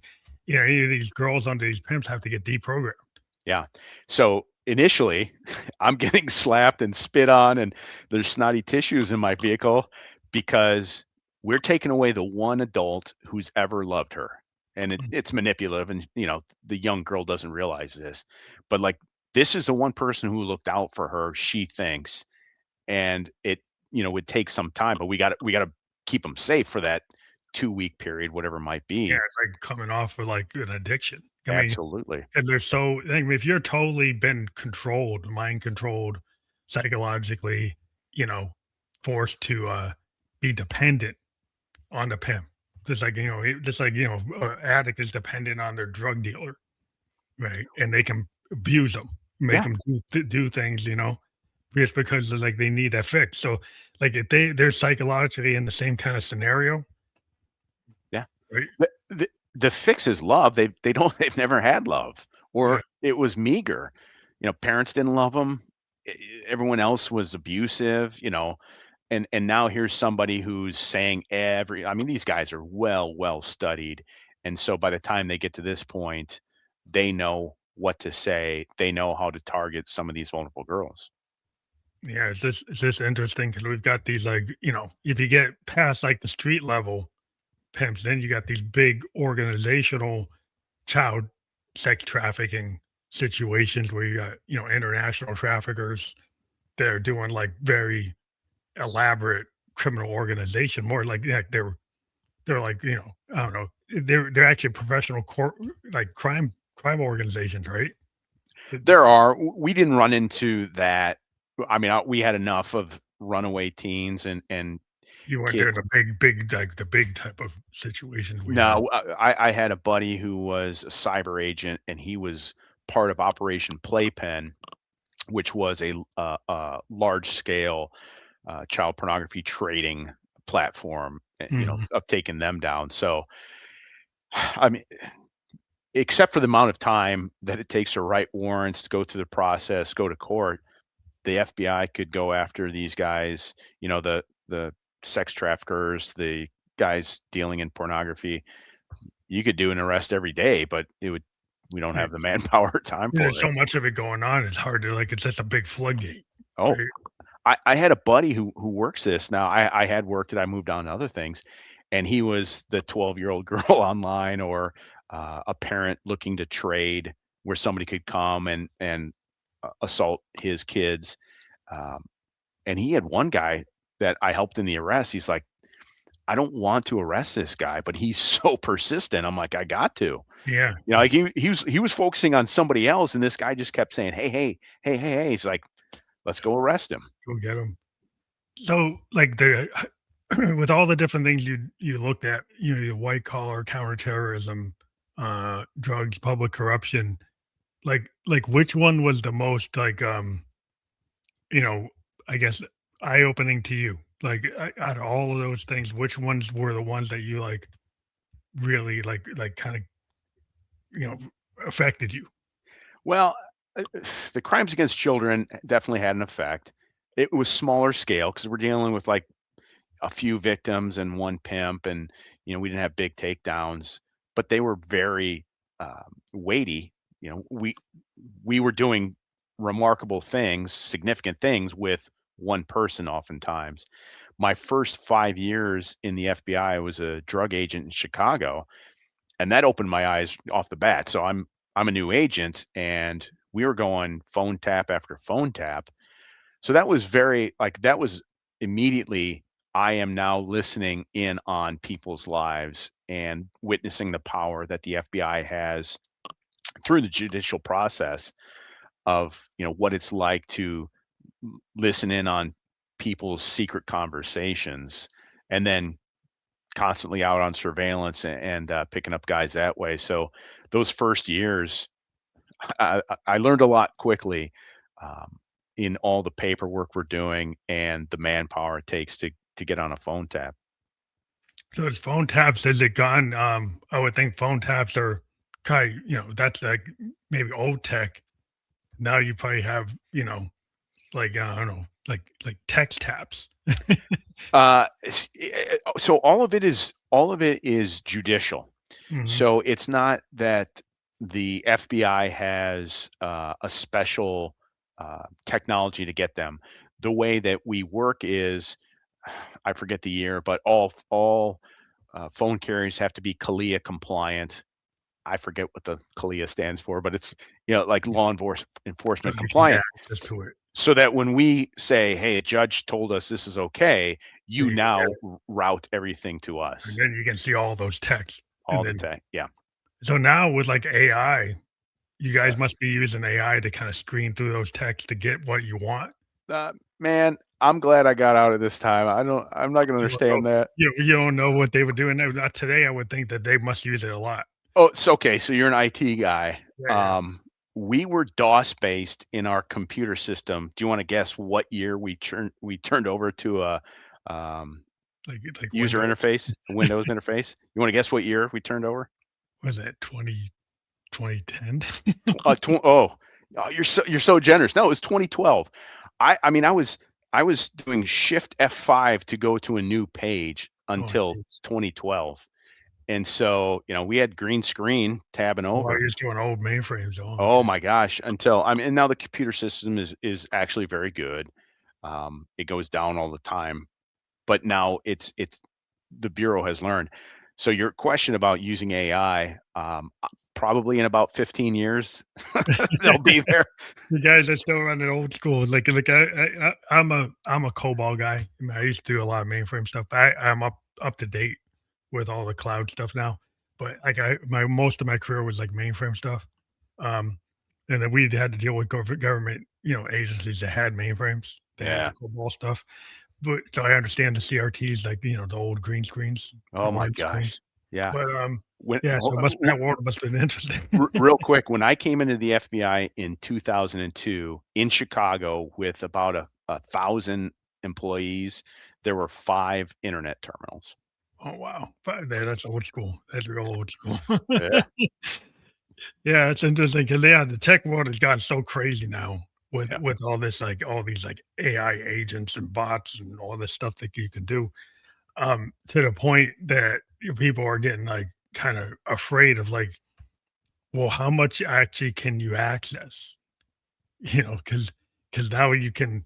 any of these girls under these pimps have to get deprogrammed. Yeah. So initially, I'm getting slapped and spit on, and there's snotty tissues in my vehicle because we're taking away the one adult who's ever loved her. And Mm, it's manipulative, and the young girl doesn't realize this. But like this is the one person who looked out for her, she thinks, and it, would take some time, but we gotta keep them safe for that 2-week period, whatever it might Yeah, be. it's like coming off of, like, an addiction. I mean, Absolutely. and they're so I mean, if you're totally been controlled, mind controlled, psychologically, you know, forced to, be dependent on the pimp, just like, addict is dependent on their drug dealer, right? And they can abuse them, make Yeah, them do things, just because like they need that fix. So, like, if they're psychologically in the same kind of scenario, yeah. right? The fix is love. They don't they've never had love, Yeah, or it was meager. Parents didn't love them. Everyone else was abusive, and now here's somebody who's saying I mean, these guys are well studied, and so by the time they get to this point, they know what to say. They know how to target some of these vulnerable girls. yeah. It's just interesting because we've got these like if you get past like the street level pimps, then you got these big organizational child sex trafficking situations where you got international traffickers. They're doing like very elaborate criminal organization, more like they're like I don't know, they're actually professional court like crime organizations, right? Th- There are we didn't run into that. I mean, we had enough of runaway teens and You weren't there in kids. the big like the big type of situations we had. No, I had a buddy who was a cyber agent, and he was part of Operation Playpen, which was a large scale child pornography trading platform, Mhm. of taking them down. So, I mean, except for the amount of time that it takes to write warrants, to go through the process, go to court, the FBI could go after these guys, the sex traffickers, the guys dealing in pornography. You could do an arrest every day, but we don't Yeah, have the manpower or time there's for it. so much of it going on. It's hard to like. It's just a big floodgate, Oh, right? I had a buddy who works this. Now I had worked it, I moved on to other things, and he was the 12-year-old girl online, or a parent looking to trade where somebody could come and assault his kids. Um, and he had one guy that I helped in the arrest. He's like, I don't want to arrest this guy, but he's so persistent. I'm like, I got to. Yeah, Like he was focusing on somebody else, and this guy just kept saying, "Hey, hey, hey, hey, hey." He's like, "Let's go arrest him." go get them. So, like the with all the different things you looked at, your white collar counterterrorism, drugs, public corruption, like which one was the most like you know, I guess eye opening to you? Like out of all of those things, which ones were the ones that you like really like kind of you know affected you? Well, the crimes against children definitely had an effect. It was smaller scale because we're dealing with like a few victims and one pimp, and we didn't have big takedowns, but they were very weighty. We were doing remarkable things, significant things with one person oftentimes. My first 5 years in the FBI, I was a drug agent in Chicago, and that opened my eyes off the bat. So I'm a new agent, and we were going phone tap after phone tap. So that was very like that was immediately I am now listening in on people's lives and witnessing the power that the FBI has through the judicial process of, what it's like to listen in on people's secret conversations, and then constantly out on surveillance and picking up guys that way. So those first years, I learned a lot quickly, um, in all the paperwork we're doing and the manpower it takes to get on a phone tap. So as phone taps has it gone? I would think phone taps are that's like maybe old tech. Now you probably have like I don't know like text taps. So all of it is judicial. Hmm. So it's not that the FBI has a special technology to get them. The way that we work is, I forget the year, but all phone carriers have to be CALIA compliant. I forget what the CALIA stands for, but it's, like So enforcement you can get compliant. access to it. So that when we say, "Hey, a judge told us this is okay," So you you can get now it, route everything to and us then you can see all those texts, and all the then time. Yeah. so now with, like, AI, you Uh, guys must be using AI to kinda screen through those texts to get what you want? Man, I'm glad I got out of this time. I'm not gonna You don't know understand that. you don't know what they were doing there? Not today, I would think that they must use it a lot. Oh, it's okay. So you're an IT guy. Yeah, yeah. We were DOS based in our computer system. Do you want to guess what year we turned over to a Like user Windows. interface, a Windows interface? You want to guess what year we turned over? Was that 2010? Oh, you're so generous. No, it was 2012. I mean, I was doing Shift F5 to go to a new page Oh, until jeez. 2012. And so, we had green screen tabbing Oh, over. you're just doing old mainframes. Oh, Oh okay. my gosh, and now the computer system is actually very good. It goes down all the time, but now it's the bureau has learned. So your question about using AI, probably in about 15 years, they'll be there. You guys are still running old school. I'm a COBOL guy. I mean, I used to do a lot of mainframe stuff. I'm up to date with all the cloud stuff now. But like my most of my career was like mainframe stuff. Um, and then we had to deal with government, agencies that had mainframes. They had the Yeah. COBOL stuff. But so I understand the CRTs, like the old green screens, the Oh my orange gosh. screens. Yeah. But When yeah, so ho it must that war must have been interesting. Real quick, when I came into the FBI in 2002 in Chicago with about a thousand employees, there were 5 internet terminals. Oh, wow. But that's old school. That's real old school. Yeah. Yeah, it's interesting 'cause, yeah, the tech world has gotten so crazy now with Yeah. all this, like, all these, like, AI agents and bots and all this stuff that you can do, to the point that people are getting, like, kinda afraid of, like, well, how much actually can you access? Because now you can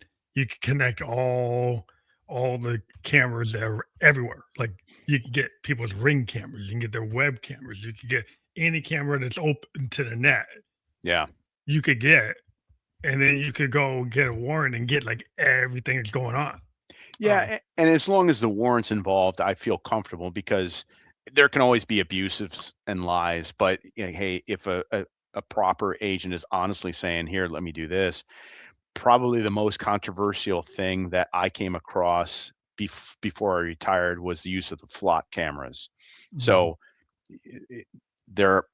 connect all the cameras that are everywhere. Like, you can get people's Ring cameras, you can get their web cameras, you can get any camera that's open to the net, Yeah. you could get, and then you could go get a warrant and get, like, everything that's going on. Um, Yeah, and as long as the warrant's involved, I feel comfortable because there can always be abusives and lies, but, hey, if a proper agent is honestly saying, "Here, let me do this," probably the most controversial thing that I came across before I retired was the use of the FLOT cameras. mhm. So, I they're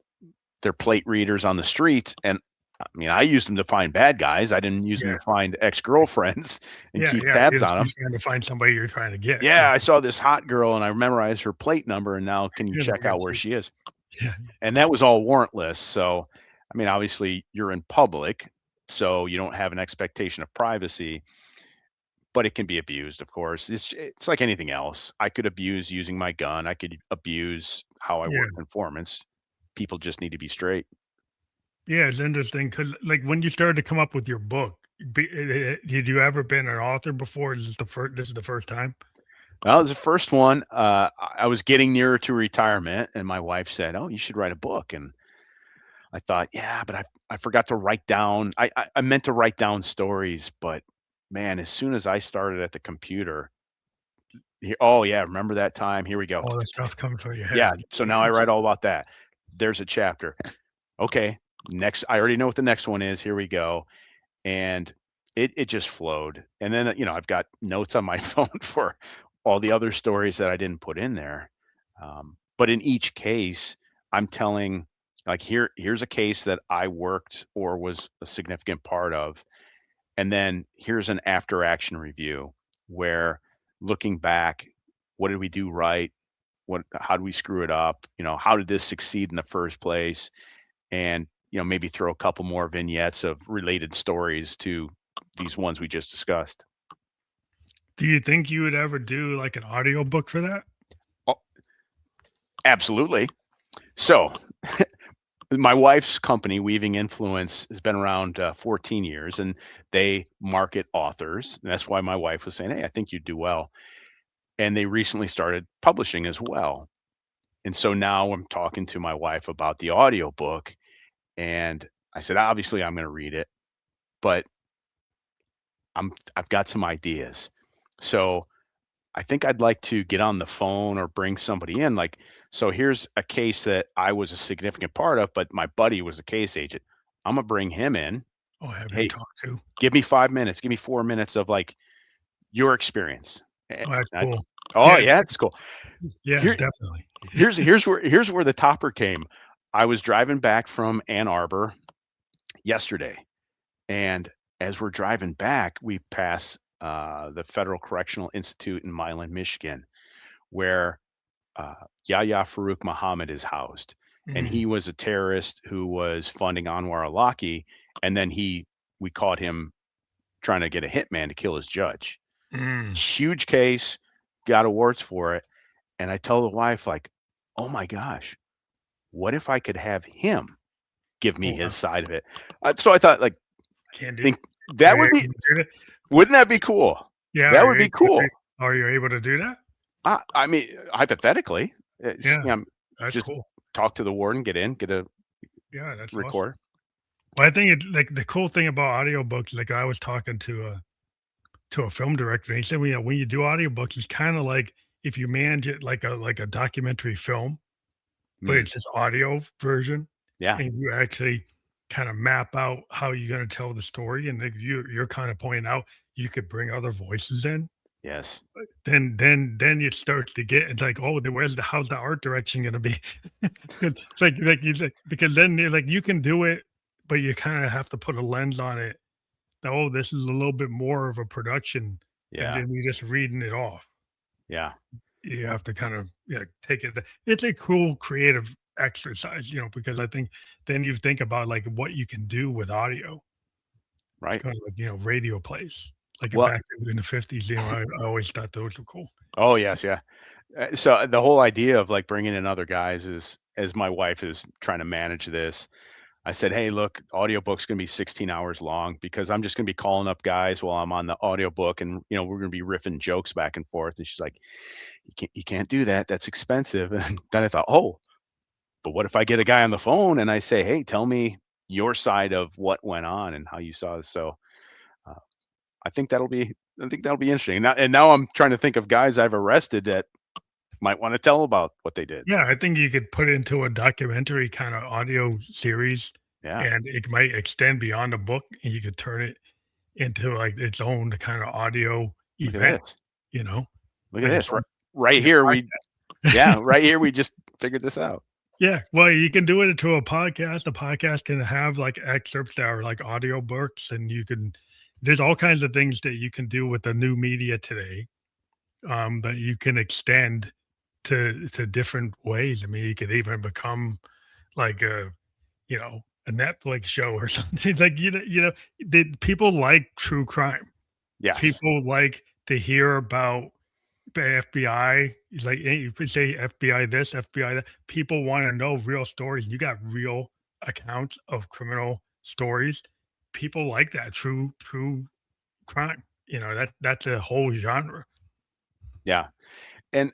they're plate readers on the street, and, I mean, I used them to find bad guys, I didn't use them Yeah, to find ex-girlfriends and yeah, keep yeah, tabs on you're them. trying to find somebody you're trying to get, Yeah, I saw this hot girl and I memorized her plate number, and now can you you know, check out where just she is? yeah, And that was all warrantless. So, I mean, obviously you're in public, so you don't have an expectation of privacy, but it can be abused, of course. It's like anything else. I could abuse using my gun. I could abuse how I work yeah. informants. People just need to be straight. Yeah, it's interesting because, like, when you started to come up with your book, did you ever been an author before? This is the first time? Well, that was the first one. I was getting nearer to retirement, and my wife said, "Oh, you should write a book." And I thought, yeah, but I forgot to write down. I meant to write down stories, but man, as soon as I started at the computer, oh yeah, remember that time? Here we go. All that stuff coming through your Yeah, head. so now I write all about that. There's a chapter. Okay, next. I already know what the next one is. Here we go, and it just flowed. And then I've got notes on my phone for all the other stories that I didn't put in there. But in each case, I'm telling, like, here's a case that I worked or was a significant part of, and then here's an after action review where, looking back, what did we do right? How did we screw it up? How did this succeed in the first place? And maybe throw a couple more vignettes of related stories to these ones we just discussed. Do you think you would ever do, like, an audiobook for that? Oh, absolutely. So my wife's company, Weaving Influence, has been around 14 years, and they market authors. And that's why my wife was saying, "Hey, I think you'd do well." And they recently started publishing as well. And so now I'm talking to my wife about the audiobook, and I said, obviously I'm going to read it, but I've got some ideas. So I think I'd like to get on the phone or bring somebody in. Like, so here's a case that I was a significant part of, but my buddy was a case agent. I'm gonna bring him in. Oh, have him Hey, talk too. give me 5 minutes, give me 4 minutes of like your experience. Oh, that's I, cool. oh Yeah, yeah, it's cool. yeah, Here, definitely. here's where the topper came. I was driving back from Ann Arbor yesterday, and as we're driving back, we pass the Federal Correctional Institute in Milan, Michigan, where Yahya Farouk Muhammad is housed. And Mm, he was a terrorist who was funding Anwar al-Awlaki, and then we caught him trying to get a hitman to kill his judge. mm. Huge case, got awards for it. And I tell the wife, like, oh my gosh, what if I could have him give me Oh, his wow. side of it? So I thought, like, Can do. think Are that you would be, able to do that? wouldn't that be cool? Yeah, That would be cool. are you able to do that? I mean, hypothetically, Yeah, that's just cool. talk to the warden, get a Yeah, that's awesome. recorder. Well, I think it's like the cool thing about audiobooks, like I was talking to a film director, and he said, well, you know, when you do audiobooks, it's kind of like if you manage it like a documentary film, but Mm, it's this audio version, yeah. and you actually kind of map out how you're going to tell the story, and then you're kind of pointing out you could bring other voices in. Yes. Then it starts to get it's like, oh, then how's the art direction gonna be? 'Cause it's like you like because then you're like you can do it, but you kind of have to put a lens on it. Oh, this is a little bit more of a production than Yeah. you just reading it off. Yeah. You have to kind of take it. It's a cool creative exercise, because I think then you think about like what you can do with audio. It's Right. kind of like radio plays like Well, back in the 50s. I always thought those were cool. oh yes, yeah. So the whole idea of like bringing in other guys is, as my wife is trying to manage this, I said, hey, look, audiobook's going to be 16 hours long because I'm just going to be calling up guys while I'm on the audiobook, and we're going to be riffing jokes back and forth. And she's like, you can't do that. That's expensive. And then I thought, oh, but what if I get a guy on the phone and I say, hey, tell me your side of what went on and how you saw this. So uh, I think that'll be interesting. And now I'm trying to think of guys I've arrested that might want to tell about what they did. Yeah, I think you could put it into a documentary kind of audio series, Yeah. and it might extend beyond the book, and you could turn it into like its own kind of audio Look at event, this. you know, Look at like its this. own Right like a here. podcast. Yeah, right here. We just figured this out. Yeah, well, you can do it into a podcast. The podcast can have like excerpts that are like audio books, and there's all kinds of things that you can do with the new media today, that you can extend to different ways. I mean, you could even become like a Netflix show or something. Like, people like true crime. Yes. People like to hear about the FBI. It's like, hey, you could say FBI this, FBI that. People want to know real stories. You got real accounts of criminal stories. People like that true crime. That's a whole genre. Yeah. And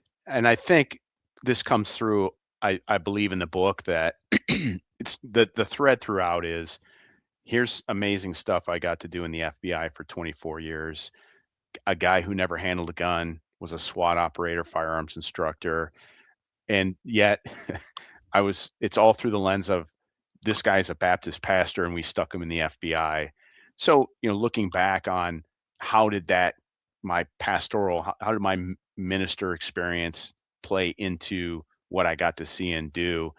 I think this comes through. I believe in the book that it's the thread throughout is, here's amazing stuff I got to do in the FBI for 24 years. A guy who never handled a gun, was a SWAT operator, firearms instructor, and yet it's all through the lens of, this guy's a Baptist pastor and we stuck him in the FBI. So, looking back on, how did my pastoral, how did my minister experience play into what I got to see and do?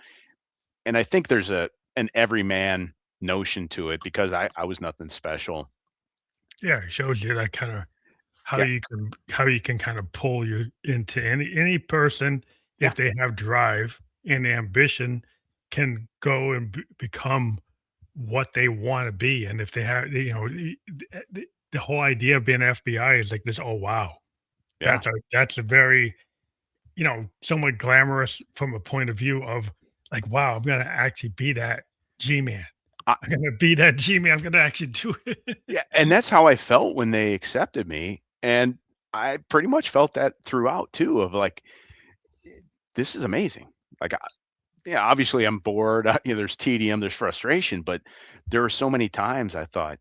And I think there's an everyman notion to it, because I was nothing special. Yeah, it shows you that kind of Yeah. how you can kind of pull you into any person Yeah. if they have drive and ambition can go and become what they want to be. And if they have, the whole idea of being FBI is like this. Oh wow, Yeah. that's a very somewhat glamorous from a point of view of like, wow, I'm gonna actually be that G man. I, I'm gonna be that G man. I'm gonna actually do it. yeah. And that's how I felt when they accepted me. And I pretty much felt that throughout too, of like, this is amazing. Like, yeah, obviously I'm bored. There's tedium, there's frustration, but there were so many times I thought,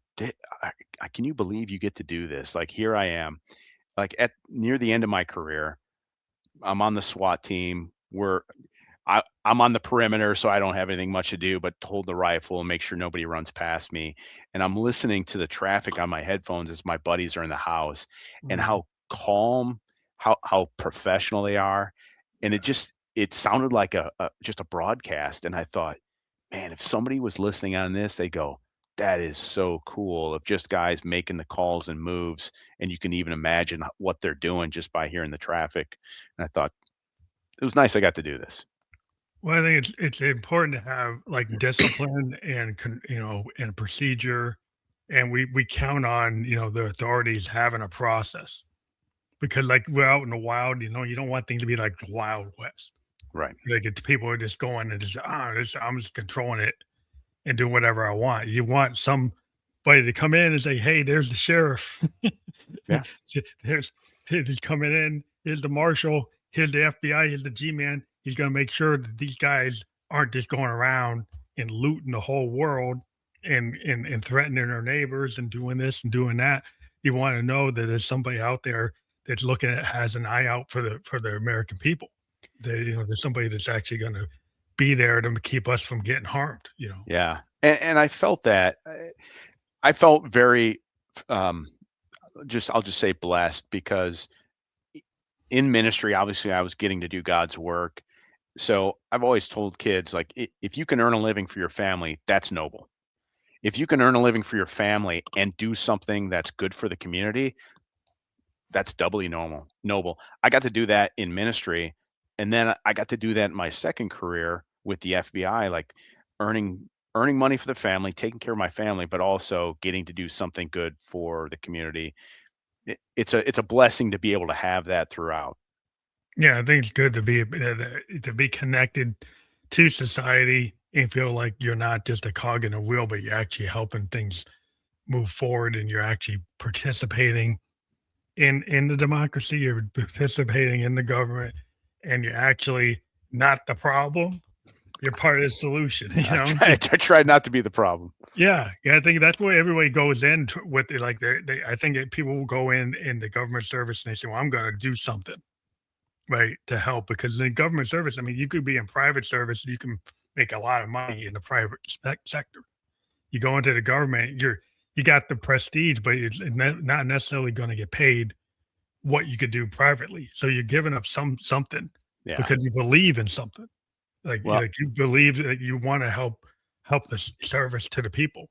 Can you believe you get to do this? Like, here I am, like at near the end of my career, I'm on the SWAT team. I'm on the perimeter, so I don't have anything much to do but to hold the rifle and make sure nobody runs past me. And I'm listening to the traffic on my headphones as my buddies are in the house, and Mhm. how calm, how professional they are. And it sounded like just a broadcast. And I thought, man, if somebody was listening on this, they go, that is so cool, of just guys making the calls and moves, and you can even imagine what they're doing just by hearing the traffic. And I thought it was nice I got to do this. Well, I think it's important to have like discipline and and procedure, and we count on the authorities having a process because like we're out in the wild, you don't want things to be like the Wild West. Right. Like if people are just going and just I'm just controlling it and doing whatever I want. You want somebody to come in and say, "Hey, there's the sheriff. Yeah. there's he's coming in. Here's the marshal. Here's the FBI. Here's the G-man. He's going to make sure that these guys aren't just going around and looting the whole world and threatening their neighbors and doing this and doing that. You want to know that there's somebody out there that's looking at has an eye out for the American people. That there's somebody that's actually going to be there to keep us from getting harmed. Yeah. And I felt that. I felt very, um, I'll just say blessed, because in ministry, obviously, I was getting to do God's work. So I've always told kids, like, if you can earn a living for your family, that's noble. If you can earn a living for your family and do something that's good for the community, that's doubly noble. I got to do that in ministry, and then I got to do that in my second career with the FBI, like earning money for the family, taking care of my family, but also getting to do something good for the community. It's a blessing to be able to have that throughout. Yeah, I think it's good to be connected to society and feel like you're not just a cog in a wheel, but you're actually helping things move forward and you're actually participating in the democracy, you're participating in the government, and you're actually not the problem. You're part of the solution, I tried not to be the problem. Yeah, yeah, I think that's where everybody goes in with it. Like I think that people will go in the government service and they say, "Well, I'm going to do something." Right, to help because in government service, I mean, you could be in private service, you can make a lot of money in the private sector. You go into the government, you got the prestige, but it's not necessarily going to get paid what you could do privately. So you're giving up something Yeah. because you believe in something. Well, Like you believe that you want to help the service to the people.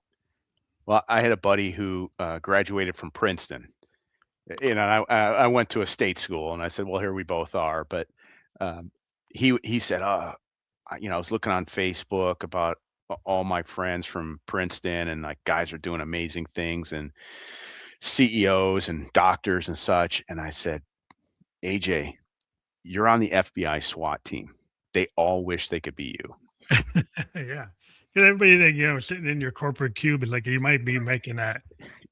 I had a buddy who graduated from Princeton. And I went to a state school, and I said, "Well, here we both are." But um, he said, I was looking on Facebook about all my friends from Princeton, and like guys are doing amazing things, and CEOs and doctors and such." And I said, "AJ, you're on the FBI SWAT team. They all wish they could be you." Yeah. 'Cause everybody that, sitting in your corporate cube is like, you might be making that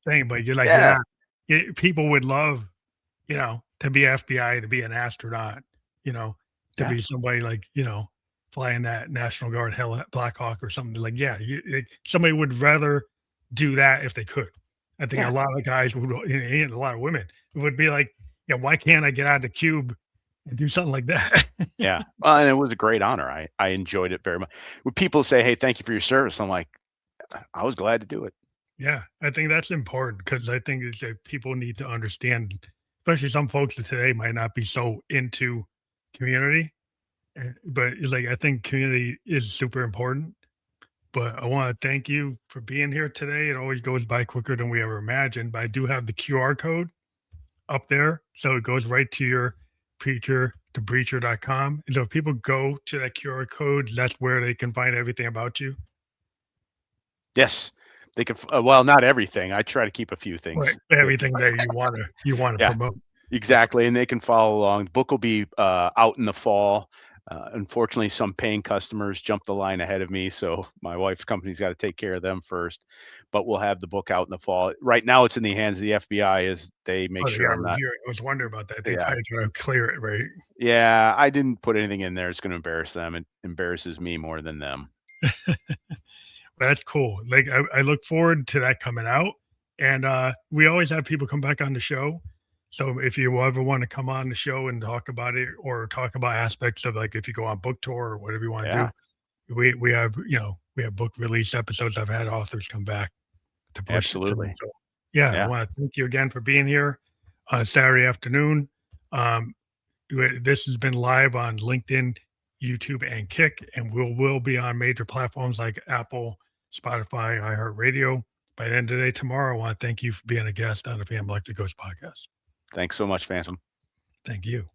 thing, but you're like, you're Yeah, not. People would love, to be FBI, to be an astronaut, you know, to yeah, be somebody like, flying that National Guard Black Hawk or something. Like, yeah, somebody would rather do that if they could. I think a yeah. lot of guys would, and a lot of women would be like, yeah, why can't I get out of the cube and do something like that? Yeah, and it was a great honor. I enjoyed it very much. When people say, "Hey, thank you for your service," I'm like, I was glad to do it. Yeah, I think that's important because I think it's that people need to understand, especially some folks that today might not be so into community, but it's like I think community is super important. But I want to thank you for being here today. It always goes by quicker than we ever imagined, but I do have the QR code up there, so it goes right to your preacher to breacher.com. And so if people go to that QR code, that's where they can find everything about you. Yes, they can. Well, not everything. I try to keep a few Right. things. Everything that you want to Yeah, promote. exactly, and they can follow along. The book will be out in the fall. Unfortunately, some paying customers jumped the line ahead of me, so my wife's company's got to take care of them first. But we'll have the book out in the fall. Right now, it's in the hands of the FBI as they make Oh, they sure are I'm not. reviewing. I was wondering about that. They Yeah, probably try to clear it, right? yeah. I didn't put anything in there. It's going to embarrass them. It embarrasses me more than them. That's cool. Like I look forward to that coming out. And we always have people come back on the show. So if you ever want to come on the show and talk about it or talk about aspects of like if you go on book tour or whatever you want to Yeah, do, we have we have book release episodes. I've had authors come back to push it to them. absolutely. So yeah, I Yeah. want to thank you again for being here on Saturday afternoon. Um, this has been live on LinkedIn, YouTube, and Kick, and will be on major platforms like Apple, Spotify, iHeartRadio. By the end of the day tomorrow, I want to thank you for being a guest on the Family Electric Ghost podcast. Thanks so much, Phantom. Thank you.